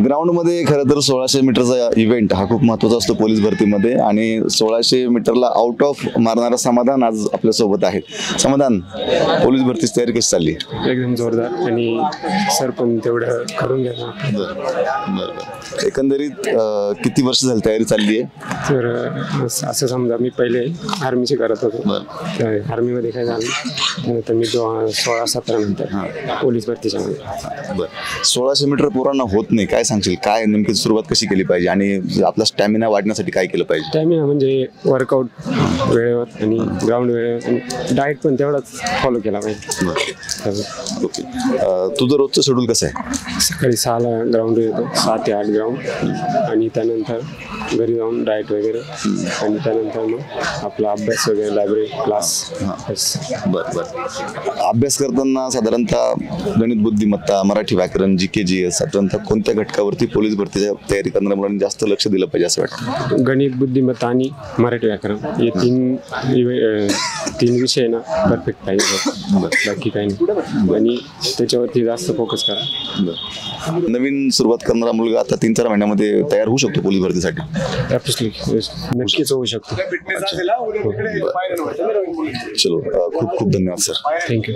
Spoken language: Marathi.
ग्राउंडमध्ये खरं तर 1600 मीटरचा इव्हेंट हा खूप महत्त्वाचा असतो पोलीस भरतीमध्ये आणि 1600 मीटरला आउट ऑफ मारणारा समाधान आज आपल्यासोबत आहे. समाधान, पोलीस भरतीची तयारी कशी चालली? एकदम जोरदार आणि सर पण तेवढं करून घेणार. एकंदरीत किती वर्ष झाली तयारी चालली आहे? तर असं समजा मी पहिले आर्मीचे करत होतो. आर्मीमध्ये काय झालं त्यानंतर मी 16-17 नंतर पोलीस भरतीच्या मध्ये. बरं, 1600 मीटर पोरांना होत नाही, काय सांगशील? काय नेमकी सुरुवात कशी केली पाहिजे आणि आपला स्टॅमिना वाढण्यासाठी काय केलं पाहिजे? स्टॅमिना म्हणजे वर्कआउट वेळेवर आणि ग्राउंड वेळेवर आणि डाएट पण तेवढाच फॉलो केला पाहिजे. ओके, तुझं रोजचं शेड्यूल कसं आहे? सकाळी 6ला ग्राउंड येतो, 7 ते 8 ग्राउंड आणि त्यानंतर घरी जाऊन डाएट वगैरे आणि त्यानंतर मग आपला अभ्यास वगैरे लायब्ररी क्लास. बरं बरं. अभ्यास करताना साधारणतः गणित बुद्धिमत्ता, मराठी व्याकरण, GK-GS साधारणतः कोणत्या घटकावरती पोलीस भरतीच्या तयारी करणाऱ्या मुलांनी जास्त लक्ष दिलं पाहिजे असं वाटतं? गणित बुद्धिमत्ता आणि मराठी व्याकरण हे तीन विषय ना परफेक्ट पाहिजे, बाकी काही नाही आणि त्याच्यावरती जास्त फोकस करा. नवीन सुरुवात करणारा मुलगा आता 3-4 महिन्यामध्ये तयार होऊ शकतो पोलीस भरतीसाठी? नक्कीच होऊ शकतो. चलो, खूप खूप धन्यवाद सर. थँक्यू.